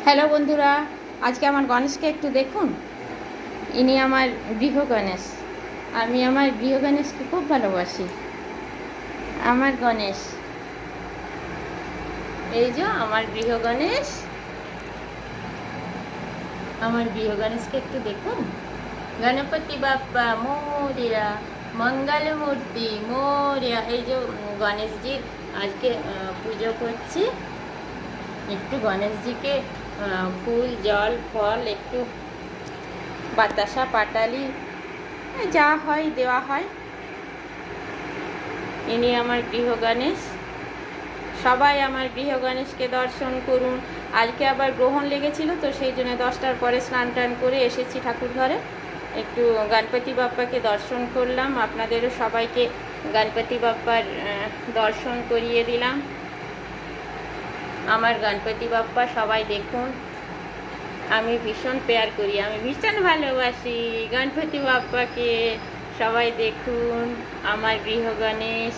Hello বন্ধুরা, আজকে আমার গণেশকে একটু দেখুন। ইনি আমার গৃহ গণেশ। আমি আমার গৃহ গণেশকে খুব ভালোবাসি। আমার গণেশ, এই যে আমার গৃহ গণেশ। আমার গৃহ গণেশকে একটু দেখুন। গণপতি বাপ্পা মোরিয়া, মঙ্গল মূর্তি মোরিয়া। এই যে গণেশজির আজকে পুজো করছি। একটু গণেশজিকে ফুল, জল, ফল, একটু বাতাসা, পাটালি যা হয় দেওয়া হয়। ইনি আমার গৃহ গণেশ। সবাই আমার গৃহ গণেশকে দর্শন করুন। আজকে আবার গ্রহণ লেগেছিল, তো সেই জন্য 10টার পরে স্নান টান করে এসেছি ঠাকুর ঘরে। একটু গণপতি বাপ্পাকে দর্শন করলাম। আপনাদেরও সবাইকে গণপতি বাপ্পার দর্শন করিয়ে দিলাম। আমার গণপতি বাপ্পা সবাই দেখুন। আমি ভীষণ পেয়ার করি, আমি ভীষণ ভালোবাসি গণপতি বাপ্পাকে। সবাই দেখুন আমার গৃহ গণেশ।